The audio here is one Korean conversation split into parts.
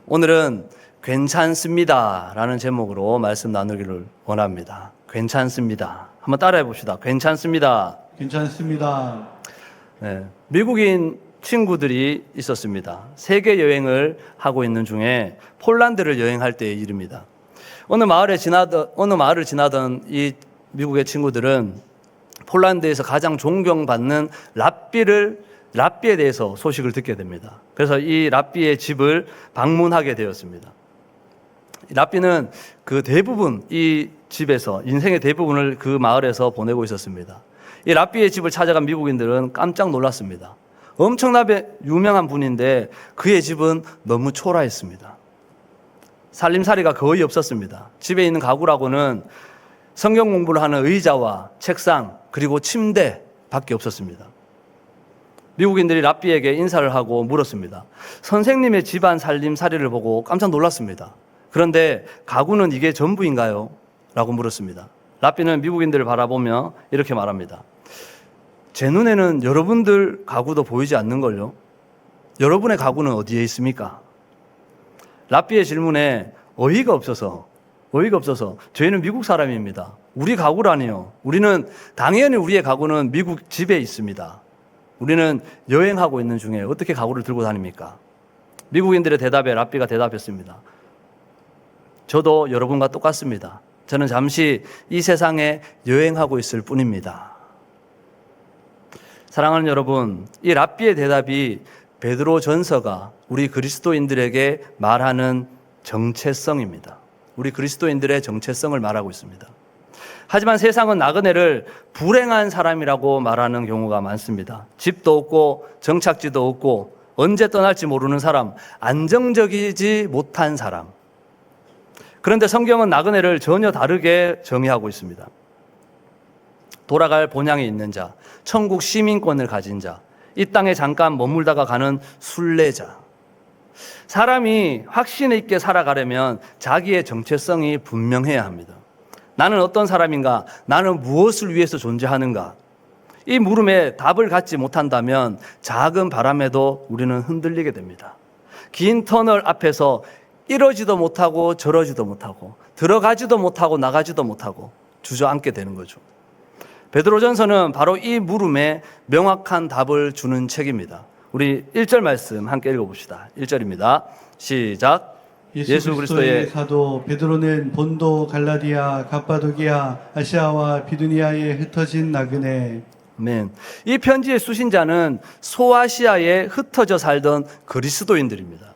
오늘은 괜찮습니다 라는 제목으로 말씀 나누기를 원합니다. 괜찮습니다. 한번 따라해 봅시다. 괜찮습니다. 괜찮습니다. 네, 미국인 친구들이 있었습니다. 세계 여행을 하고 있는 중에 폴란드를 여행할 때의 일입니다. 어느 마을을 지나던 이 미국의 친구들은 폴란드에서 가장 존경받는 랍비에 대해서 소식을 듣게 됩니다. 그래서 이 랍비의 집을 방문하게 되었습니다. 랍비는 이 집에서 인생의 대부분을 그 마을에서 보내고 있었습니다. 이 랍비의 집을 찾아간 미국인들은 깜짝 놀랐습니다. 엄청나게 유명한 분인데 그의 집은 너무 초라했습니다. 살림살이가 거의 없었습니다. 집에 있는 가구라고는 성경 공부를 하는 의자와 책상 그리고 침대밖에 없었습니다. 미국인들이 랍비에게 인사를 하고 물었습니다. 선생님의 집안 살림살이를 보고 깜짝 놀랐습니다. 그런데 가구는 이게 전부인가요? 라고 물었습니다. 랍비는 미국인들을 바라보며 이렇게 말합니다. 제 눈에는 여러분들 가구도 보이지 않는걸요? 여러분의 가구는 어디에 있습니까? 랍비의 질문에 어이가 없어서 저희는 미국 사람입니다. 우리 가구라니요. 당연히 우리의 가구는 미국 집에 있습니다. 우리는 여행하고 있는 중에 어떻게 가구를 들고 다닙니까? 미국인들의 대답에 랍비가 대답했습니다. 저도 여러분과 똑같습니다. 저는 잠시 이 세상에 여행하고 있을 뿐입니다. 사랑하는 여러분, 이 랍비의 대답이 베드로전서가 우리 그리스도인들에게 말하는 정체성입니다. 우리 그리스도인들의 정체성을 말하고 있습니다. 하지만 세상은 나그네를 불행한 사람이라고 말하는 경우가 많습니다. 집도 없고 정착지도 없고 언제 떠날지 모르는 사람, 안정적이지 못한 사람. 그런데 성경은 나그네를 전혀 다르게 정의하고 있습니다. 돌아갈 본향에 있는 자, 천국 시민권을 가진 자, 이 땅에 잠깐 머물다가 가는 순례자. 사람이 확신 있게 살아가려면 자기의 정체성이 분명해야 합니다. 나는 어떤 사람인가? 나는 무엇을 위해서 존재하는가? 이 물음에 답을 갖지 못한다면 작은 바람에도 우리는 흔들리게 됩니다. 긴 터널 앞에서 이러지도 못하고 저러지도 못하고 들어가지도 못하고 나가지도 못하고 주저앉게 되는 거죠. 베드로전서는 바로 이 물음에 명확한 답을 주는 책입니다. 우리 1절 말씀 함께 읽어봅시다. 1절입니다. 시작. 예수 그리스도의 사도 베드로는 본도, 갈라디아, 갑바도기아, 아시아와 비두니아에 흩어진 나그네. 아멘. 이 편지의 수신자는 소아시아에 흩어져 살던 그리스도인들입니다.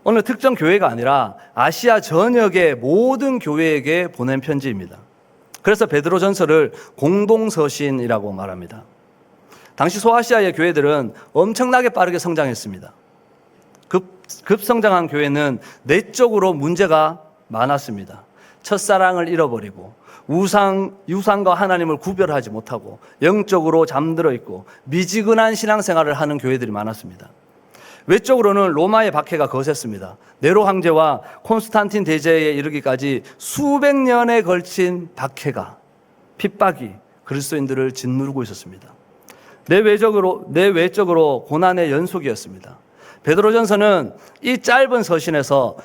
어느 특정 교회가 아니라 아시아 전역의 모든 교회에게 보낸 편지입니다. 그래서 베드로전서를 공동서신이라고 말합니다. 당시 소아시아의 교회들은 엄청나게 빠르게 성장했습니다. 급성장한 교회는 내적으로 문제가 많았습니다. 첫사랑을 잃어버리고 유산과 하나님을 구별하지 못하고 영적으로 잠들어 있고 미지근한 신앙생활을 하는 교회들이 많았습니다. 외적으로는 로마의 박해가 거셌습니다. 네로 황제와 콘스탄틴 대제에 이르기까지 수백 년에 걸친 박해가, 핍박이 그리스도인들을 짓누르고 있었습니다. 내외적으로 고난의 연속이었습니다. 베드로전서는 이 짧은 서신에서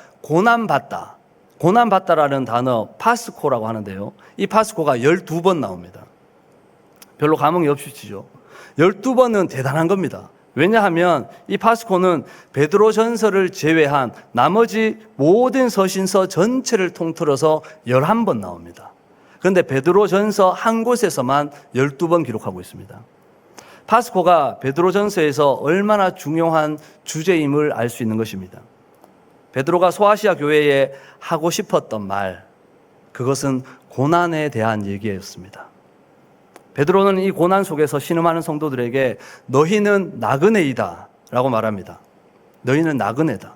고난받다라는 단어 파스코라고 하는데요. 이 파스코가 12번 나옵니다. 별로 감흥이 없으시죠? 12번은 대단한 겁니다. 왜냐하면 이 파스코는 베드로전서를 제외한 나머지 모든 서신서 전체를 통틀어서 11번 나옵니다. 그런데 베드로전서 한 곳에서만 12번 기록하고 있습니다. 파스코가 베드로전서에서 얼마나 중요한 주제임을 알 수 있는 것입니다. 베드로가 소아시아 교회에 하고 싶었던 말, 그것은 고난에 대한 얘기였습니다. 베드로는 이 고난 속에서 신음하는 성도들에게 너희는 나그네이다 라고 말합니다. 너희는 나그네다.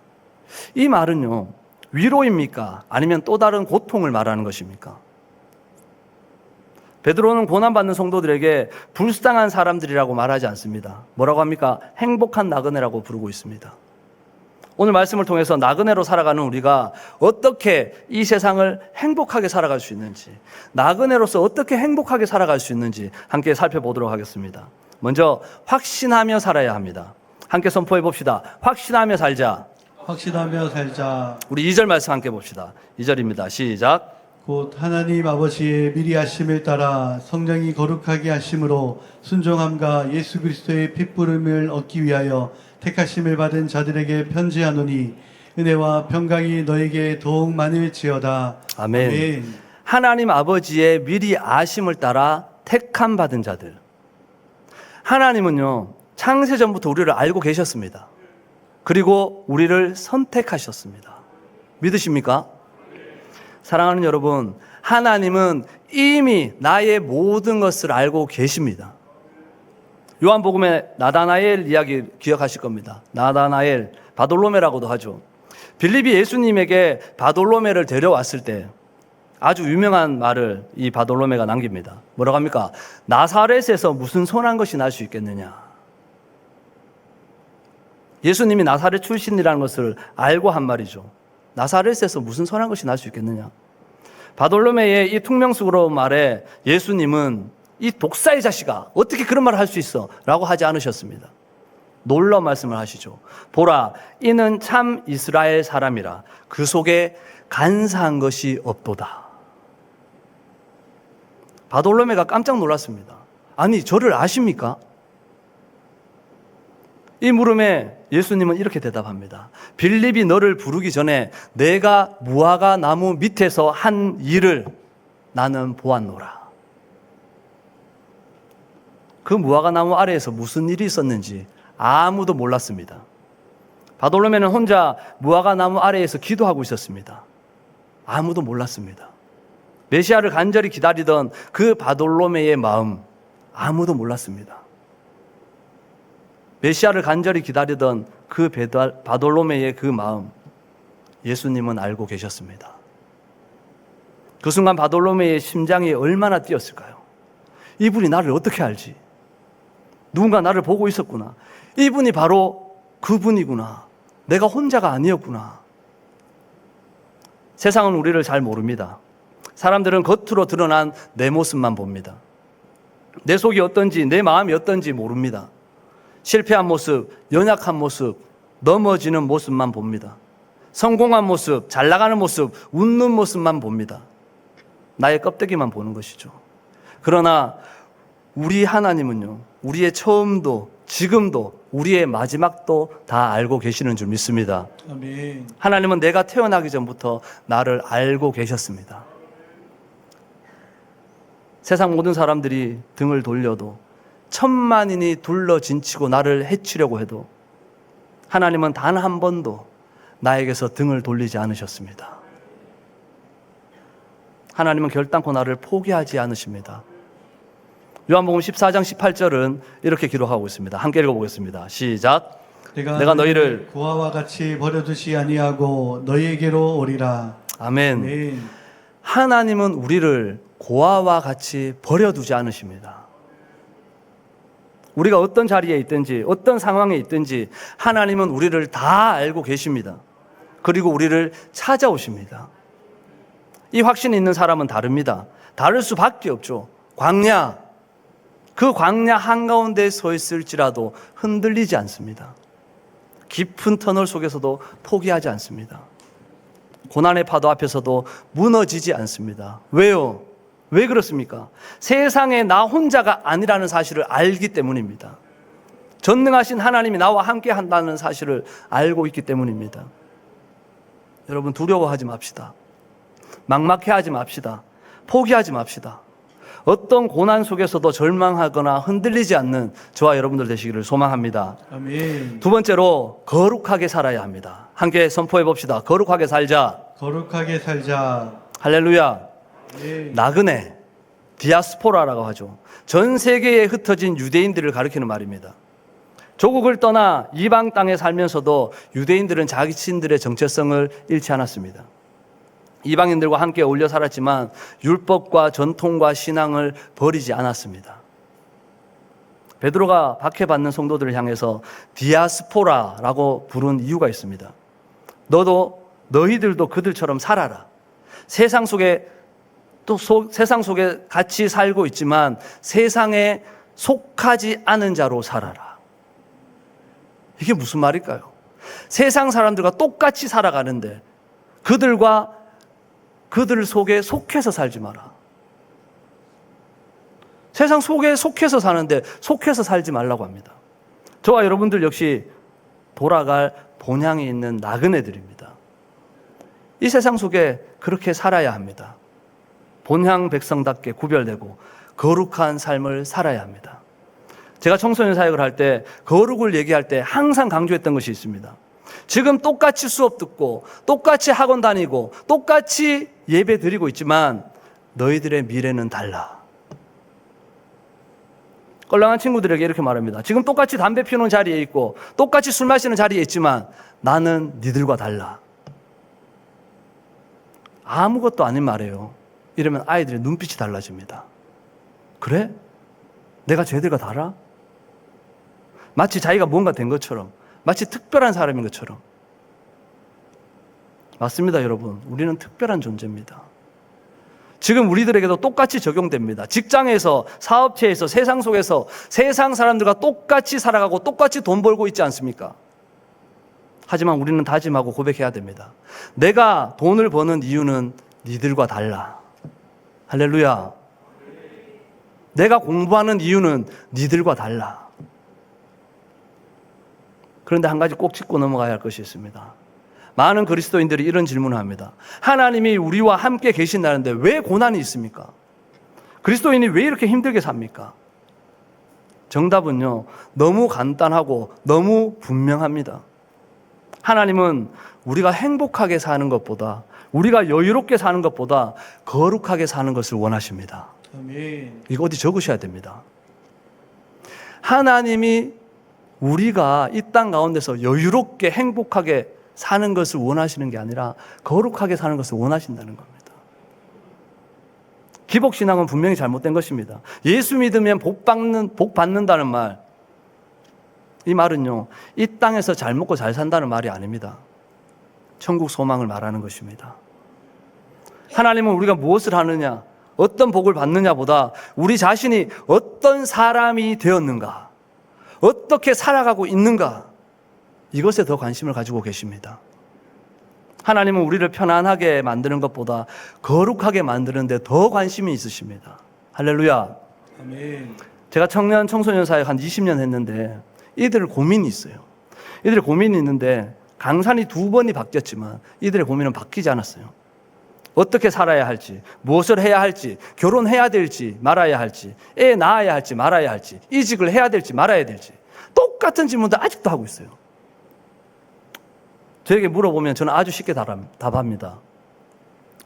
이 말은요, 위로입니까? 아니면 또 다른 고통을 말하는 것입니까? 베드로는 고난받는 성도들에게 불쌍한 사람들이라고 말하지 않습니다. 뭐라고 합니까? 행복한 나그네라고 부르고 있습니다. 오늘 말씀을 통해서 나그네로 살아가는 우리가 어떻게 이 세상을 행복하게 살아갈 수 있는지, 나그네로서 어떻게 행복하게 살아갈 수 있는지 함께 살펴보도록 하겠습니다. 먼저 확신하며 살아야 합니다. 함께 선포해 봅시다. 확신하며 살자. 확신하며 살자. 우리 2절 말씀 함께 봅시다. 2절입니다. 시작. 곧 하나님 아버지의 미리 하심을 따라 성령이 거룩하게 하심으로 순종함과 예수 그리스도의 핏부름을 얻기 위하여 택하심을 받은 자들에게 편지하노니 은혜와 평강이 너에게 더욱 많을지어다. 아멘. 하나님 아버지의 미리 아심을 따라 택함 받은 자들. 하나님은요, 창세전부터 우리를 알고 계셨습니다. 그리고 우리를 선택하셨습니다. 믿으십니까? 사랑하는 여러분, 하나님은 이미 나의 모든 것을 알고 계십니다. 요한복음의 나다나엘 이야기 기억하실 겁니다. 나다나엘, 바돌로메라고도 하죠. 빌립이 예수님에게 바돌로메를 데려왔을 때 아주 유명한 말을 이 바돌로메가 남깁니다. 뭐라고 합니까? 나사렛에서 무슨 선한 것이 날 수 있겠느냐. 예수님이 나사렛 출신이라는 것을 알고 한 말이죠. 나사렛에서 무슨 선한 것이 날 수 있겠느냐. 바돌로메의 이 퉁명스러운 말에 예수님은 이 독사의 자식아, 어떻게 그런 말을 할 수 있어? 라고 하지 않으셨습니다. 놀라운 말씀을 하시죠. 보라, 이는 참 이스라엘 사람이라 그 속에 간사한 것이 없도다. 바돌로메가 깜짝 놀랐습니다. 아니, 저를 아십니까? 이 물음에 예수님은 이렇게 대답합니다. 빌립이 너를 부르기 전에 내가 무화과 나무 밑에서 한 일을 나는 보았노라. 그 무화과 나무 아래에서 무슨 일이 있었는지 아무도 몰랐습니다. 바돌로메는 혼자 무화과 나무 아래에서 기도하고 있었습니다. 아무도 몰랐습니다. 메시아를 간절히 기다리던 그 바돌로메의 마음, 아무도 몰랐습니다. 메시아를 간절히 기다리던 그 바돌로메의 그 마음, 예수님은 알고 계셨습니다. 그 순간 바돌로메의 심장이 얼마나 뛰었을까요? 이분이 나를 어떻게 알지? 누군가 나를 보고 있었구나. 이분이 바로 그분이구나. 내가 혼자가 아니었구나. 세상은 우리를 잘 모릅니다. 사람들은 겉으로 드러난 내 모습만 봅니다. 내 속이 어떤지, 내 마음이 어떤지 모릅니다. 실패한 모습, 연약한 모습, 넘어지는 모습만 봅니다. 성공한 모습, 잘 나가는 모습, 웃는 모습만 봅니다. 나의 껍데기만 보는 것이죠. 그러나 우리 하나님은요, 우리의 처음도 지금도 우리의 마지막도 다 알고 계시는 줄 믿습니다. 아멘. 하나님은 내가 태어나기 전부터 나를 알고 계셨습니다. 세상 모든 사람들이 등을 돌려도 천만인이 둘러진치고 나를 해치려고 해도 하나님은 단 한 번도 나에게서 등을 돌리지 않으셨습니다. 하나님은 결단코 나를 포기하지 않으십니다. 요한복음 14장 18절은 이렇게 기록하고 있습니다. 함께 읽어보겠습니다. 시작. 내가 너희를 고아와 같이 버려두지 아니하고 너희에게로 오리라. 아멘. 아멘. 하나님은 우리를 고아와 같이 버려두지 않으십니다. 우리가 어떤 자리에 있든지 어떤 상황에 있든지 하나님은 우리를 다 알고 계십니다. 그리고 우리를 찾아오십니다. 이 확신이 있는 사람은 다릅니다. 다를 수밖에 없죠. 광야, 그 광야 한가운데 서 있을지라도 흔들리지 않습니다. 깊은 터널 속에서도 포기하지 않습니다. 고난의 파도 앞에서도 무너지지 않습니다. 왜요? 왜 그렇습니까? 세상에 나 혼자가 아니라는 사실을 알기 때문입니다. 전능하신 하나님이 나와 함께 한다는 사실을 알고 있기 때문입니다. 여러분, 두려워하지 맙시다. 막막해하지 맙시다. 포기하지 맙시다. 어떤 고난 속에서도 절망하거나 흔들리지 않는 저와 여러분들 되시기를 소망합니다. 아멘. 두 번째로 거룩하게 살아야 합니다. 함께 선포해 봅시다. 거룩하게 살자. 거룩하게 살자. 할렐루야. 네. 나그네, 디아스포라라고 하죠. 전 세계에 흩어진 유대인들을 가리키는 말입니다. 조국을 떠나 이방 땅에 살면서도 유대인들은 자기 신들의 정체성을 잃지 않았습니다. 이방인들과 함께 어울려 살았지만 율법과 전통과 신앙을 버리지 않았습니다. 베드로가 박해받는 성도들을 향해서 디아스포라라고 부른 이유가 있습니다. 너희들도 그들처럼 살아라. 세상 속에 같이 살고 있지만 세상에 속하지 않은 자로 살아라. 이게 무슨 말일까요? 세상 사람들과 똑같이 살아가는데 그들 속에 속해서 살지 마라. 세상 속에 속해서 사는데 속해서 살지 말라고 합니다. 저와 여러분들 역시 돌아갈 본향이 있는 나그네들입니다. 이 세상 속에 그렇게 살아야 합니다. 본향 백성답게 구별되고 거룩한 삶을 살아야 합니다. 제가 청소년 사역을 할 때 거룩을 얘기할 때 항상 강조했던 것이 있습니다. 지금 똑같이 수업 듣고 똑같이 학원 다니고 똑같이 예배 드리고 있지만 너희들의 미래는 달라. 껄렁한 친구들에게 이렇게 말합니다. 지금 똑같이 담배 피우는 자리에 있고 똑같이 술 마시는 자리에 있지만 나는 니들과 달라. 아무것도 아닌 말이에요. 이러면 아이들의 눈빛이 달라집니다. 그래? 내가 쟤들과 달라? 마치 자기가 뭔가 된 것처럼, 마치 특별한 사람인 것처럼. 맞습니다, 여러분. 우리는 특별한 존재입니다. 지금 우리들에게도 똑같이 적용됩니다. 직장에서, 사업체에서, 세상 속에서 세상 사람들과 똑같이 살아가고 똑같이 돈 벌고 있지 않습니까? 하지만 우리는 다짐하고 고백해야 됩니다. 내가 돈을 버는 이유는 니들과 달라. 할렐루야. 내가 공부하는 이유는 니들과 달라. 그런데 한 가지 꼭 짚고 넘어가야 할 것이 있습니다. 많은 그리스도인들이 이런 질문을 합니다. 하나님이 우리와 함께 계신다는데 왜 고난이 있습니까? 그리스도인이 왜 이렇게 힘들게 삽니까? 정답은요, 너무 간단하고 너무 분명합니다. 하나님은 우리가 행복하게 사는 것보다, 우리가 여유롭게 사는 것보다 거룩하게 사는 것을 원하십니다. 아멘. 이거 어디 적으셔야 됩니다. 하나님이 우리가 이 땅 가운데서 여유롭게 행복하게 사는 것을 원하시는 게 아니라 거룩하게 사는 것을 원하신다는 겁니다. 기복신앙은 분명히 잘못된 것입니다. 예수 믿으면 복 받는다는 말, 이 말은요, 이 땅에서 잘 먹고 잘 산다는 말이 아닙니다. 천국 소망을 말하는 것입니다. 하나님은 우리가 무엇을 하느냐, 어떤 복을 받느냐보다 우리 자신이 어떤 사람이 되었는가, 어떻게 살아가고 있는가, 이것에 더 관심을 가지고 계십니다. 하나님은 우리를 편안하게 만드는 것보다 거룩하게 만드는 데 더 관심이 있으십니다. 할렐루야. 아멘. 제가 청년 청소년 사역 한 20년 했는데 이들 고민이 있어요. 이들의 고민이 있는데 강산이 2번이 바뀌었지만 이들의 고민은 바뀌지 않았어요. 어떻게 살아야 할지, 무엇을 해야 할지, 결혼해야 될지 말아야 할지, 애 낳아야 할지 말아야 할지, 이직을 해야 될지 말아야 될지 똑같은 질문도 아직도 하고 있어요. 저에게 물어보면 저는 아주 쉽게 답합니다.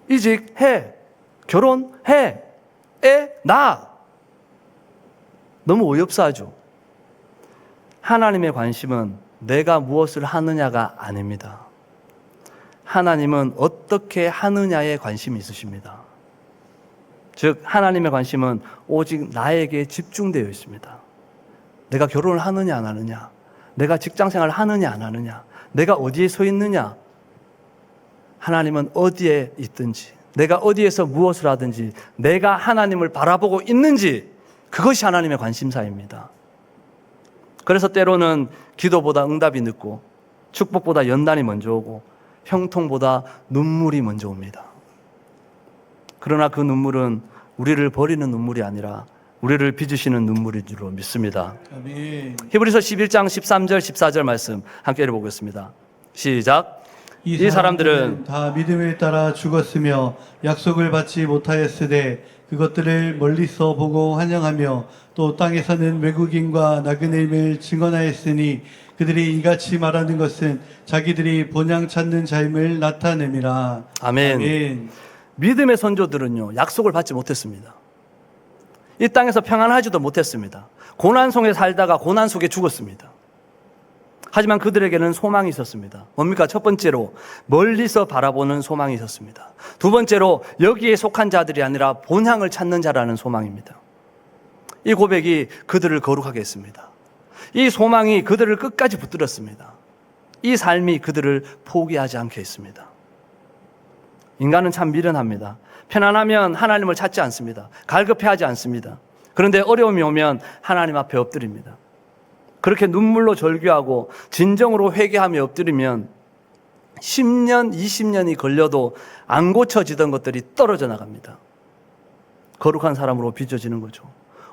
이직해, 결혼해, 애 낳아. 너무 어이없사하죠. 하나님의 관심은 내가 무엇을 하느냐가 아닙니다. 하나님은 어떻게 하느냐에 관심이 있으십니다. 즉 하나님의 관심은 오직 나에게 집중되어 있습니다. 내가 결혼을 하느냐 안 하느냐, 내가 직장생활을 하느냐 안 하느냐, 내가 어디에 서 있느냐, 하나님은 어디에 있든지, 내가 어디에서 무엇을 하든지 내가 하나님을 바라보고 있는지, 그것이 하나님의 관심사입니다. 그래서 때로는 기도보다 응답이 늦고 축복보다 연단이 먼저 오고 형통보다 눈물이 먼저 옵니다. 그러나 그 눈물은 우리를 버리는 눈물이 아니라 우리를 빚으시는 눈물인 줄로 믿습니다. 아멘. 히브리서 11장 13절 14절 말씀 함께 읽어보겠습니다. 시작. 이 사람들은 다 믿음에 따라 죽었으며 약속을 받지 못하였으되 그것들을 멀리서 보고 환영하며 또 땅에서는 외국인과 나그네임을 증언하였으니 그들이 이같이 말하는 것은 자기들이 본향 찾는 자임을 나타냄이라. 아멘. 아멘. 믿음의 선조들은요, 약속을 받지 못했습니다. 이 땅에서 평안하지도 못했습니다. 고난 속에 살다가 고난 속에 죽었습니다. 하지만 그들에게는 소망이 있었습니다. 뭡니까? 첫 번째로 멀리서 바라보는 소망이 있었습니다. 두 번째로 여기에 속한 자들이 아니라 본향을 찾는 자라는 소망입니다. 이 고백이 그들을 거룩하게 했습니다. 이 소망이 그들을 끝까지 붙들었습니다. 이 삶이 그들을 포기하지 않게 했습니다. 인간은 참 미련합니다. 편안하면 하나님을 찾지 않습니다. 갈급해하지 않습니다. 그런데 어려움이 오면 하나님 앞에 엎드립니다. 그렇게 눈물로 절규하고 진정으로 회개하며 엎드리면 10년, 20년이 걸려도 안 고쳐지던 것들이 떨어져 나갑니다. 거룩한 사람으로 빚어지는 거죠.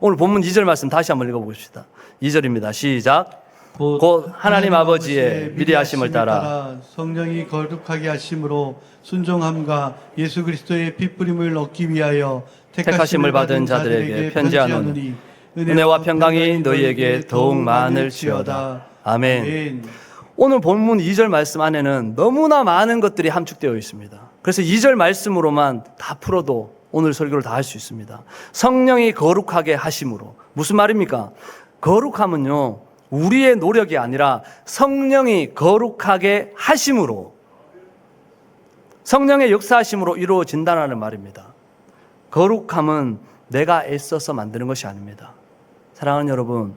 오늘 본문 2절 말씀 다시 한번 읽어보십시다. 2절입니다. 시작. 곧 하나님 아버지의 미리하심을 따라 성령이 거룩하게 하심으로 순종함과 예수 그리스도의 핏부림을 얻기 위하여 택하심을 받은 자들에게 편지하노니 은혜와 평강이 너희에게 더욱 많을지어다. 아멘. 오늘 본문 2절 말씀 안에는 너무나 많은 것들이 함축되어 있습니다. 그래서 2절 말씀으로만 다 풀어도 오늘 설교를 다 할 수 있습니다. 성령이 거룩하게 하심으로. 무슨 말입니까? 거룩함은요, 우리의 노력이 아니라 성령이 거룩하게 하심으로, 성령의 역사하심으로 이루어진다는 말입니다. 거룩함은 내가 애써서 만드는 것이 아닙니다. 사랑하는 여러분,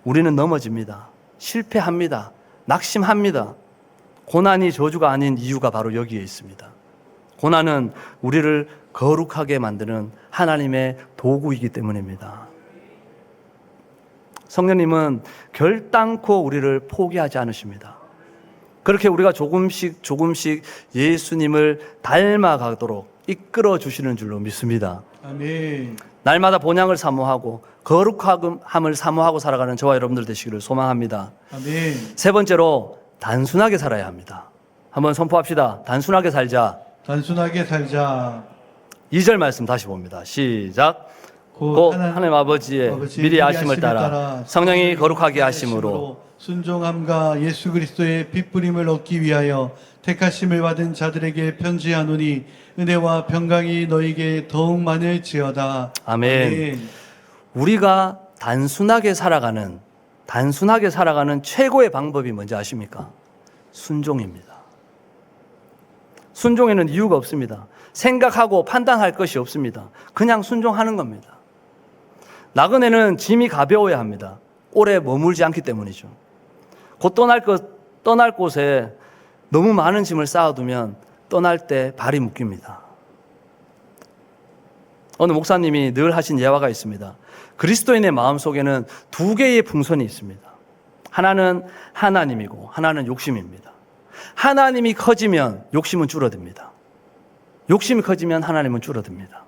우리는 넘어집니다. 실패합니다. 낙심합니다. 고난이 저주가 아닌 이유가 바로 여기에 있습니다. 고난은 우리를 거룩하게 만드는 하나님의 도구이기 때문입니다. 성령님은 결단코 우리를 포기하지 않으십니다. 그렇게 우리가 조금씩 예수님을 닮아가도록 이끌어 주시는 줄로 믿습니다. 아멘. 날마다 본향을 사모하고 거룩함을 사모하고 살아가는 저와 여러분들 되시기를 소망합니다. 아멘. 세 번째로 단순하게 살아야 합니다. 한번 선포합시다. 단순하게 살자. 단순하게 살자. 2절 말씀 다시 봅니다. 시작. 곧 하나님 아버지의 미리 하심을 따라 성령이 거룩하게 하심으로 순종함과 예수 그리스도의 핏부림을 얻기 위하여 택하심을 받은 자들에게 편지하노니 은혜와 평강이 너희에게 더욱 많을지어다. 아멘. 우리가 단순하게 살아가는 최고의 방법이 뭔지 아십니까? 순종입니다. 순종에는 이유가 없습니다. 생각하고 판단할 것이 없습니다. 그냥 순종하는 겁니다. 나그네는 짐이 가벼워야 합니다. 오래 머물지 않기 때문이죠. 곧 떠날 곳에 너무 많은 짐을 쌓아두면 떠날 때 발이 묶입니다. 어느 목사님이 늘 하신 예화가 있습니다. 그리스도인의 마음속에는 두 개의 풍선이 있습니다. 하나는 하나님이고 하나는 욕심입니다. 하나님이 커지면 욕심은 줄어듭니다. 욕심이 커지면 하나님은 줄어듭니다.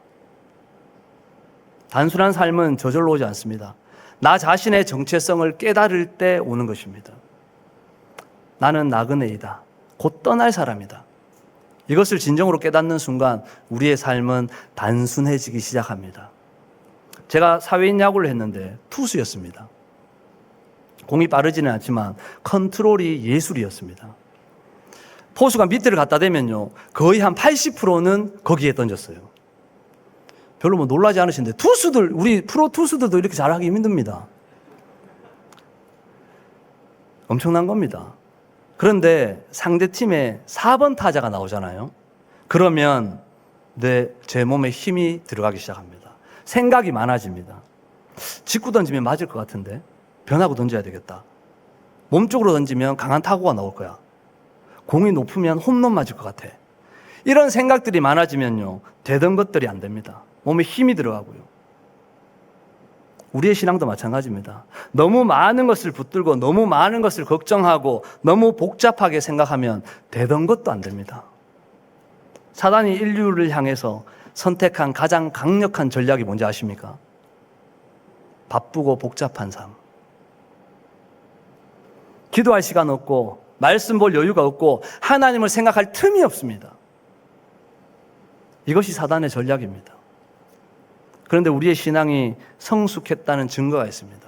단순한 삶은 저절로 오지 않습니다. 나 자신의 정체성을 깨달을 때 오는 것입니다. 나는 나그네이다. 곧 떠날 사람이다. 이것을 진정으로 깨닫는 순간 우리의 삶은 단순해지기 시작합니다. 제가 사회인 야구를 했는데 투수였습니다. 공이 빠르지는 않지만 컨트롤이 예술이었습니다. 포수가 밑에를 갖다 대면요, 거의 한 80%는 거기에 던졌어요. 별로 뭐 놀라지 않으신데 우리 프로 투수들도 이렇게 잘하기 힘듭니다. 엄청난 겁니다. 그런데 상대팀에 4번 타자가 나오잖아요. 그러면 제 몸에 힘이 들어가기 시작합니다. 생각이 많아집니다. 직구 던지면 맞을 것 같은데 변하고 던져야 되겠다. 몸쪽으로 던지면 강한 타구가 나올 거야. 공이 높으면 홈런 맞을 것 같아. 이런 생각들이 많아지면요, 되던 것들이 안 됩니다. 몸에 힘이 들어가고요. 우리의 신앙도 마찬가지입니다. 너무 많은 것을 붙들고 너무 많은 것을 걱정하고 너무 복잡하게 생각하면 되던 것도 안 됩니다. 사단이 인류를 향해서 선택한 가장 강력한 전략이 뭔지 아십니까? 바쁘고 복잡한 삶. 기도할 시간 없고 말씀 볼 여유가 없고 하나님을 생각할 틈이 없습니다. 이것이 사단의 전략입니다. 그런데 우리의 신앙이 성숙했다는 증거가 있습니다.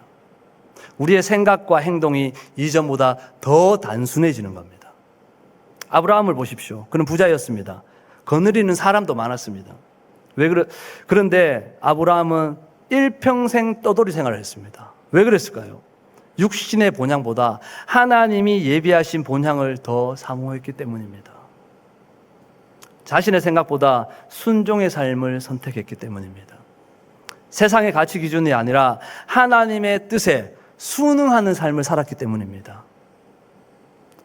우리의 생각과 행동이 이전보다 더 단순해지는 겁니다. 아브라함을 보십시오. 그는 부자였습니다. 거느리는 사람도 많았습니다. 그런데 아브라함은 일평생 떠돌이 생활을 했습니다. 왜 그랬을까요? 육신의 본향보다 하나님이 예비하신 본향을 더 사모했기 때문입니다. 자신의 생각보다 순종의 삶을 선택했기 때문입니다. 세상의 가치 기준이 아니라 하나님의 뜻에 순응하는 삶을 살았기 때문입니다.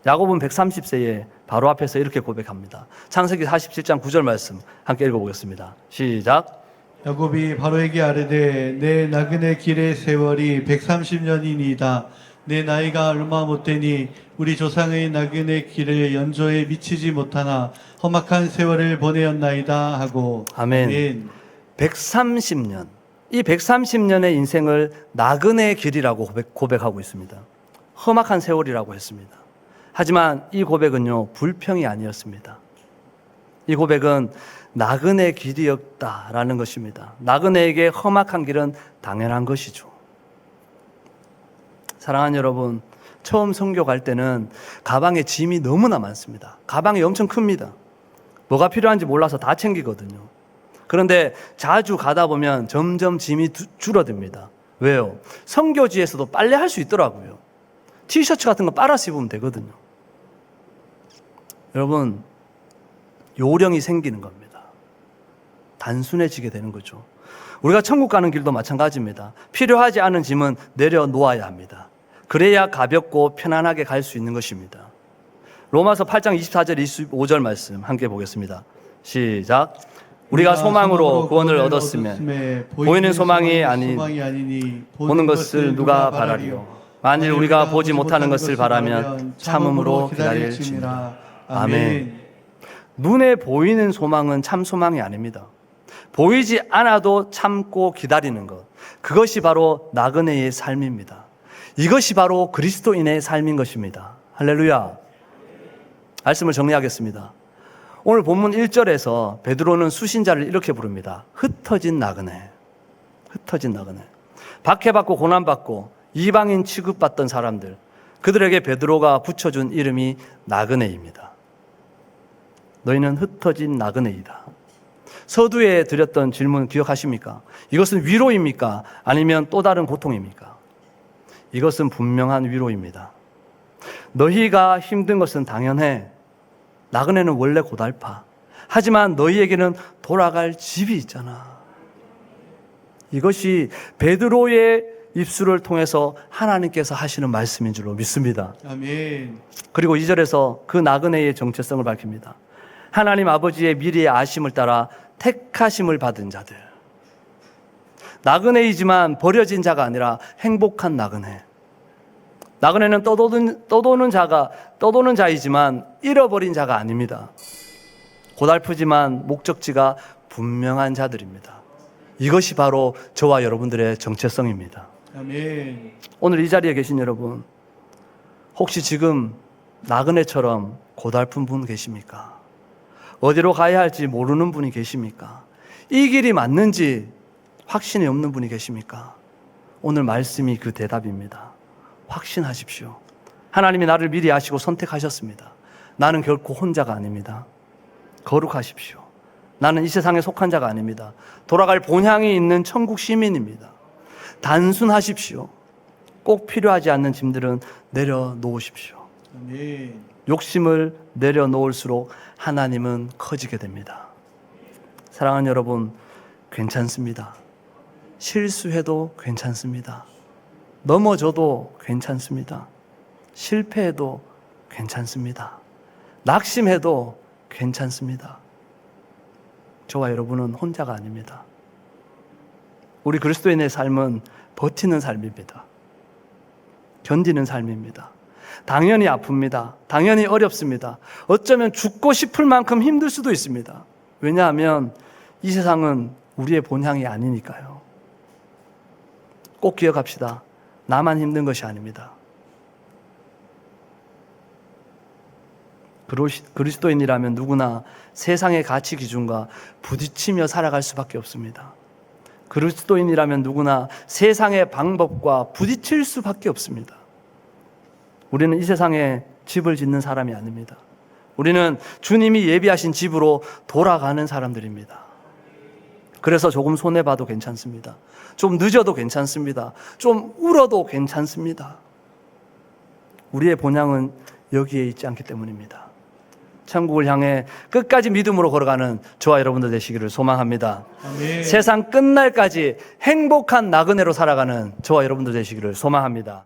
야곱은 130세에 바로 앞에서 이렇게 고백합니다. 창세기 47장 9절 말씀 함께 읽어보겠습니다. 시작. 야곱이 바로에게 아뢰되 내 나그네 길의 세월이 130년이니이다. 내 나이가 얼마 못되니 우리 조상의 나그네 길을 연조에 미치지 못하나 험악한 세월을 보내었나이다 하고 아멘. 130년. 이 130년의 인생을 나그네의 길이라고 고백하고 있습니다. 험악한 세월이라고 했습니다. 하지만 이 고백은요, 불평이 아니었습니다. 이 고백은 나그네 길이었다라는 것입니다. 나그네에게 험악한 길은 당연한 것이죠. 사랑하는 여러분, 처음 선교 갈 때는 가방에 짐이 너무나 많습니다. 가방이 엄청 큽니다. 뭐가 필요한지 몰라서 다 챙기거든요. 그런데 자주 가다 보면 점점 짐이 줄어듭니다. 왜요? 선교지에서도 빨래할 수 있더라고요. 티셔츠 같은 거 빨아서 입으면 되거든요. 여러분, 요령이 생기는 겁니다. 단순해지게 되는 거죠. 우리가 천국 가는 길도 마찬가지입니다. 필요하지 않은 짐은 내려놓아야 합니다. 그래야 가볍고 편안하게 갈 수 있는 것입니다. 로마서 8장 24절 25절 말씀 함께 보겠습니다. 시작. 우리가 소망으로 구원을 얻었으면 보이는 소망이 아니니 보는 것을 누가 바라리요. 만일 우리가 보지 못하는 것을 바라면 참음으로 기다릴지니라. 아멘. 눈에 보이는 소망은 참 소망이 아닙니다. 보이지 않아도 참고 기다리는 것, 그것이 바로 나그네의 삶입니다. 이것이 바로 그리스도인의 삶인 것입니다. 할렐루야. 말씀을 정리하겠습니다. 오늘 본문 1절에서 베드로는 수신자를 이렇게 부릅니다. 흩어진 나그네. 흩어진 나그네. 박해받고 고난받고 이방인 취급받던 사람들, 그들에게 베드로가 붙여준 이름이 나그네입니다. 너희는 흩어진 나그네이다. 서두에 드렸던 질문 기억하십니까? 이것은 위로입니까? 아니면 또 다른 고통입니까? 이것은 분명한 위로입니다. 너희가 힘든 것은 당연해. 나그네는 원래 고달파. 하지만 너희에게는 돌아갈 집이 있잖아. 이것이 베드로의 입술을 통해서 하나님께서 하시는 말씀인 줄로 믿습니다. 아멘. 그리고 2절에서 그 나그네의 정체성을 밝힙니다. 하나님 아버지의 미리의 아심을 따라 택하심을 받은 자들. 나그네이지만 버려진 자가 아니라 행복한 나그네. 나그네는 떠도는 자이지만 잃어버린 자가 아닙니다. 고달프지만 목적지가 분명한 자들입니다. 이것이 바로 저와 여러분들의 정체성입니다. 아멘. 오늘 이 자리에 계신 여러분, 혹시 지금 나그네처럼 고달픈 분 계십니까? 어디로 가야 할지 모르는 분이 계십니까? 이 길이 맞는지 확신이 없는 분이 계십니까? 오늘 말씀이 그 대답입니다. 확신하십시오. 하나님이 나를 미리 아시고 선택하셨습니다. 나는 결코 혼자가 아닙니다. 거룩하십시오. 나는 이 세상에 속한 자가 아닙니다. 돌아갈 본향이 있는 천국 시민입니다. 단순하십시오. 꼭 필요하지 않는 짐들은 내려놓으십시오. 아멘. 욕심을 내려놓을수록 하나님은 커지게 됩니다. 사랑하는 여러분, 괜찮습니다. 실수해도 괜찮습니다. 넘어져도 괜찮습니다. 실패해도 괜찮습니다. 낙심해도 괜찮습니다. 저와 여러분은 혼자가 아닙니다. 우리 그리스도인의 삶은 버티는 삶입니다. 견디는 삶입니다. 당연히 아픕니다. 당연히 어렵습니다. 어쩌면 죽고 싶을 만큼 힘들 수도 있습니다. 왜냐하면 이 세상은 우리의 본향이 아니니까요. 꼭 기억합시다. 나만 힘든 것이 아닙니다. 그리스도인이라면 누구나 세상의 가치 기준과 부딪히며 살아갈 수밖에 없습니다. 그리스도인이라면 누구나 세상의 방법과 부딪힐 수밖에 없습니다. 우리는 이 세상에 집을 짓는 사람이 아닙니다. 우리는 주님이 예비하신 집으로 돌아가는 사람들입니다. 그래서 조금 손해봐도 괜찮습니다. 좀 늦어도 괜찮습니다. 좀 울어도 괜찮습니다. 우리의 본향은 여기에 있지 않기 때문입니다. 천국을 향해 끝까지 믿음으로 걸어가는 저와 여러분들 되시기를 소망합니다. 아멘. 세상 끝날까지 행복한 나그네로 살아가는 저와 여러분들 되시기를 소망합니다.